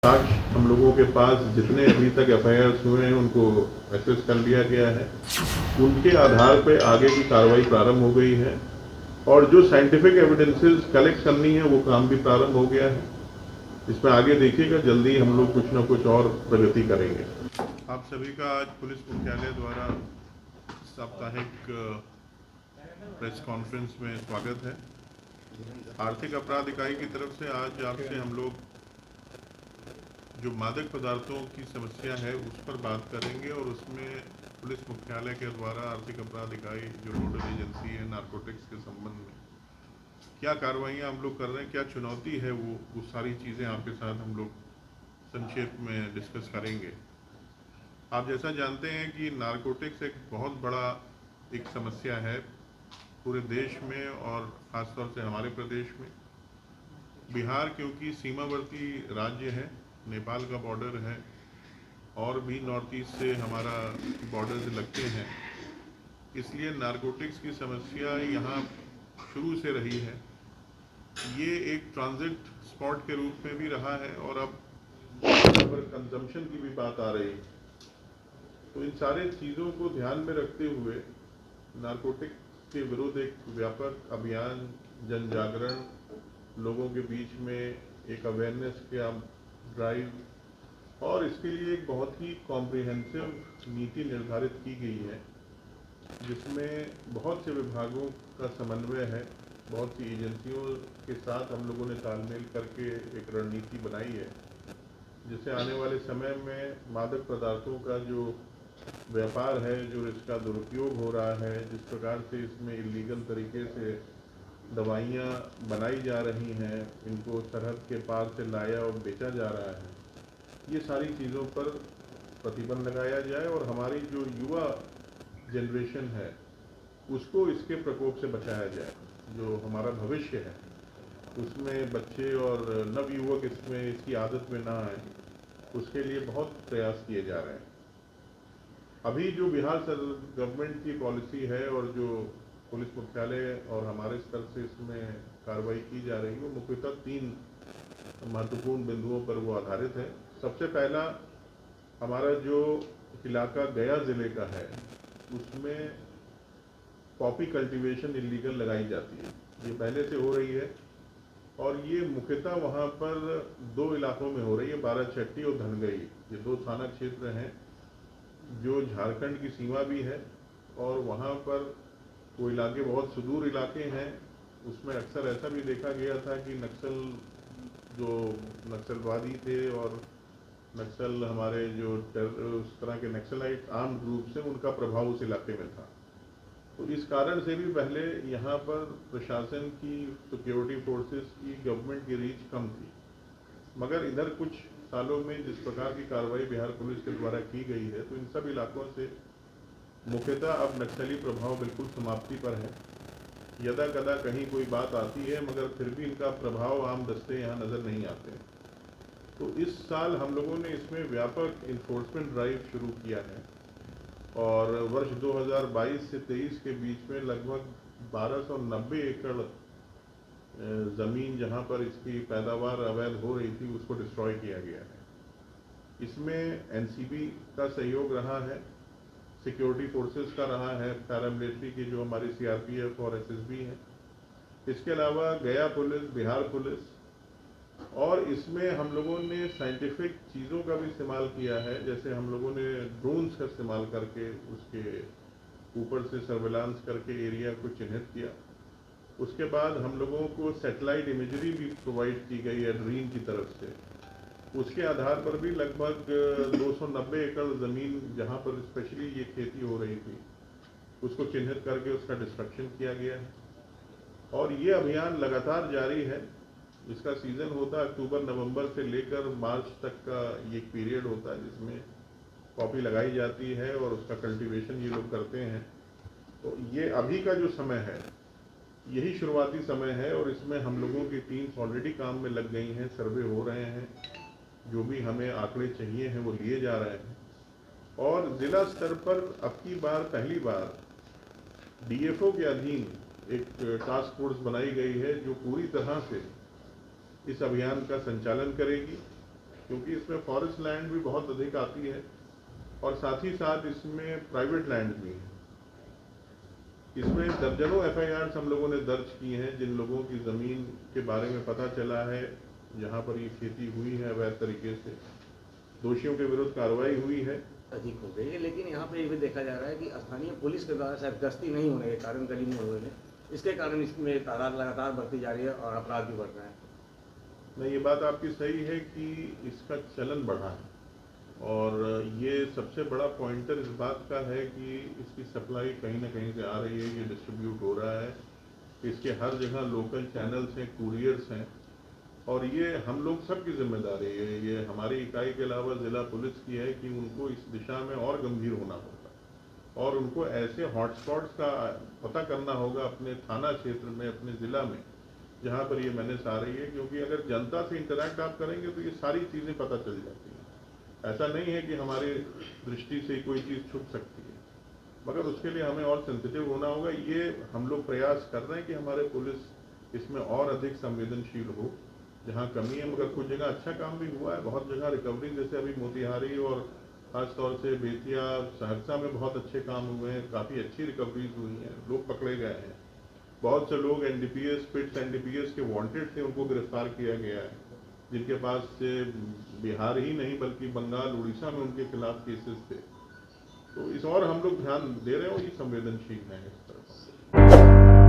आज हम लोगों के पास जितने अभी तक एफआईआर हुए हैं उनको एक्सेस कर लिया गया है। उनके आधार पर आगे की कार्रवाई प्रारंभ हो गई है और जो साइंटिफिक एविडेंसेस कलेक्ट करनी है वो काम भी प्रारंभ हो गया है। इसमें आगे देखिएगा, जल्दी हम लोग कुछ ना कुछ और प्रगति करेंगे। आप सभी का आज पुलिस मुख्यालय द्वारा साप्ताहिक प्रेस कॉन्फ्रेंस में स्वागत है। आर्थिक अपराध इकाई की तरफ से आज आपसे हम लोग जो मादक पदार्थों की समस्या है उस पर बात करेंगे और उसमें पुलिस मुख्यालय के द्वारा आर्थिक अपराध इकाई जो नोडल एजेंसी है नारकोटिक्स के संबंध में क्या कार्रवाइयाँ हम लोग कर रहे हैं, क्या चुनौती है, वो सारी चीज़ें आपके साथ हम लोग संक्षेप में डिस्कस करेंगे। आप जैसा जानते हैं कि नारकोटिक्स एक बहुत बड़ा एक समस्या है पूरे देश में और ख़ासतौर से हमारे प्रदेश में। बिहार क्योंकि सीमावर्ती राज्य है, नेपाल का बॉर्डर है और भी नॉर्थ ईस्ट से हमारा बॉर्डर से लगते हैं, इसलिए नारकोटिक्स की समस्या यहाँ शुरू से रही है। ये एक ट्रांजिट स्पॉट के रूप में भी रहा है और अब यहाँ पर कंजम्पशन की भी बात आ रही है। तो इन सारे चीज़ों को ध्यान में रखते हुए नारकोटिक के विरुद्ध एक व्यापक अभियान, जन जागरण, लोगों के बीच में एक अवेयरनेस का ड्राइव और इसके लिए एक बहुत ही कॉम्प्रिहेंसिव नीति निर्धारित की गई है जिसमें बहुत से विभागों का समन्वय है। बहुत सी एजेंसियों के साथ हम लोगों ने तालमेल करके एक रणनीति बनाई है जिससे आने वाले समय में मादक पदार्थों का जो व्यापार है, जो इसका दुरुपयोग हो रहा है, जिस प्रकार से इसमें इलीगल तरीके से दवाइयाँ बनाई जा रही हैं, इनको सरहद के पार से लाया और बेचा जा रहा है, ये सारी चीज़ों पर प्रतिबंध लगाया जाए और हमारी जो युवा जनरेशन है उसको इसके प्रकोप से बचाया जाए। जो हमारा भविष्य है उसमें बच्चे और नवयुवक इसमें इसकी आदत में ना आए, उसके लिए बहुत प्रयास किए जा रहे हैं। अभी जो बिहार गवर्नमेंट की पॉलिसी है और जो पुलिस मुख्यालय और हमारे स्तर से इसमें कार्रवाई की जा रही है वो मुख्यतः 3 महत्वपूर्ण बिंदुओं पर वो आधारित है। सबसे पहला, हमारा जो इलाका गया ज़िले का है उसमें पॉपी कल्टीवेशन इलीगल लगाई जाती है, ये पहले से हो रही है और ये मुख्यतः वहाँ पर 2 इलाकों में हो रही है, बाराचट्टी और धनगई। ये 2 थाना क्षेत्र हैं जो झारखंड की सीमा भी है और वहाँ पर वो इलाके बहुत सुदूर इलाके हैं। उसमें अक्सर ऐसा भी देखा गया था कि जो नक्सलवादी थे और नक्सल हमारे जो उस तरह के नक्सलाइट आर्म ग्रुप से उनका प्रभाव उस इलाके में था। तो इस कारण से भी पहले यहाँ पर प्रशासन की, सिक्योरिटी फोर्सेस की, गवर्नमेंट की रीच कम थी, मगर इधर कुछ सालों में जिस प्रकार की कार्रवाई बिहार पुलिस के द्वारा की गई है तो इन सब इलाकों से मुख्यतः अब नक्सली प्रभाव बिल्कुल समाप्ति पर है। यदा कदा कहीं कोई बात आती है मगर फिर भी इनका प्रभाव आम दस्ते यहाँ नज़र नहीं आते। तो इस साल हम लोगों ने इसमें व्यापक इन्फोर्समेंट ड्राइव शुरू किया है और वर्ष 2022 से 23 के बीच में लगभग 1290 एकड़ ज़मीन जहाँ पर इसकी पैदावार अवैध हो रही थी उसको डिस्ट्रॉय किया गया है। इसमें एनसीबी का सहयोग रहा है, सिक्योरिटी फोर्सेस का रहा है, पैरामिलिट्री की जो हमारी सीआरपीएफ और एसएसबी है, इसके अलावा गया पुलिस, बिहार पुलिस, और इसमें हम लोगों ने साइंटिफिक चीज़ों का भी इस्तेमाल किया है। जैसे हम लोगों ने ड्रोन्स का इस्तेमाल करके उसके ऊपर से सर्वेलांस करके एरिया को चिन्हित किया। उसके बाद हम लोगों को सैटेलाइट इमेजरी भी प्रोवाइड की गई है ड्रीन की तरफ से। उसके आधार पर भी लगभग 290 एकड़ ज़मीन जहाँ पर स्पेशली ये खेती हो रही थी उसको चिन्हित करके उसका डिस्ट्रक्शन किया गया है और ये अभियान लगातार जारी है। इसका सीज़न होता है अक्टूबर नवंबर से लेकर मार्च तक का ये एक पीरियड होता है जिसमें पॉपी लगाई जाती है और उसका कल्टीवेशन ये लोग करते हैं। तो ये अभी का जो समय है यही शुरुआती समय है और इसमें हम लोगों की टीम्स ऑलरेडी काम में लग गई हैं, सर्वे हो रहे हैं, जो भी हमें आंकड़े चाहिए हैं वो लिए जा रहे हैं और ज़िला स्तर पर अब की बार पहली बार डीएफओ के अधीन एक टास्क फोर्स बनाई गई है जो पूरी तरह से इस अभियान का संचालन करेगी क्योंकि इसमें फॉरेस्ट लैंड भी बहुत अधिक आती है और साथ ही साथ इसमें प्राइवेट लैंड भी है। इसमें दर्जनों एफआईआर हम लोगों ने दर्ज की हैं जिन लोगों की ज़मीन के बारे में पता चला है जहां पर ये खेती हुई है अवैध तरीके से, दोषियों के विरुद्ध कार्रवाई हुई है। अधिक हो गई है, लेकिन यहाँ पे ये भी देखा जा रहा है कि स्थानीय पुलिस के द्वारा शायद गश्ती नहीं होने के कारण, गली मोहल्लों में, इसके कारण इसमें तादाद लगातार बढ़ती जा रही है और अपराध भी बढ़ रहे हैं। नहीं, ये बात आपकी सही है कि इसका चलन बढ़ा है और ये सबसे बड़ा पॉइंटर इस बात का है कि इसकी सप्लाई कहीं ना कहीं से आ रही है, ये डिस्ट्रीब्यूट हो रहा है, इसके हर जगह लोकल चैनल्स हैं, कुरियर्स हैं और ये हम लोग सबकी जिम्मेदारी है। ये हमारी इकाई के अलावा ज़िला पुलिस की है कि उनको इस दिशा में और गंभीर होना होगा और उनको ऐसे हॉटस्पॉट्स का पता करना होगा अपने थाना क्षेत्र में, अपने ज़िला में, जहाँ पर ये मेनेस आ रही है। क्योंकि अगर जनता से इंटरैक्ट आप करेंगे तो ये सारी चीज़ें पता चल जाती हैं। ऐसा नहीं है कि हमारी दृष्टि से कोई चीज़ छुप सकती है, मगर उसके लिए हमें और सेंसिटिव होना होगा। ये हम लोग प्रयास कर रहे हैं कि हमारे पुलिस इसमें और अधिक संवेदनशील हो। जहाँ कमी है, मगर कुछ जगह अच्छा काम भी हुआ है, बहुत जगह रिकवरी, जैसे अभी मोतिहारी और खासतौर से बेतिया, सहरसा में बहुत अच्छे काम हुए हैं, काफ़ी अच्छी रिकवरीज हुई हैं, लोग पकड़े गए हैं। बहुत से लोग एनडीपीएस, पिट्स एनडीपीएस के वांटेड थे, उनको गिरफ्तार किया गया है, जिनके पास से बिहार ही नहीं बल्कि बंगाल, उड़ीसा में उनके खिलाफ केसेस थे। तो इस और हम लोग ध्यान दे रहे हो, ये संवेदनशील है इस तरफ।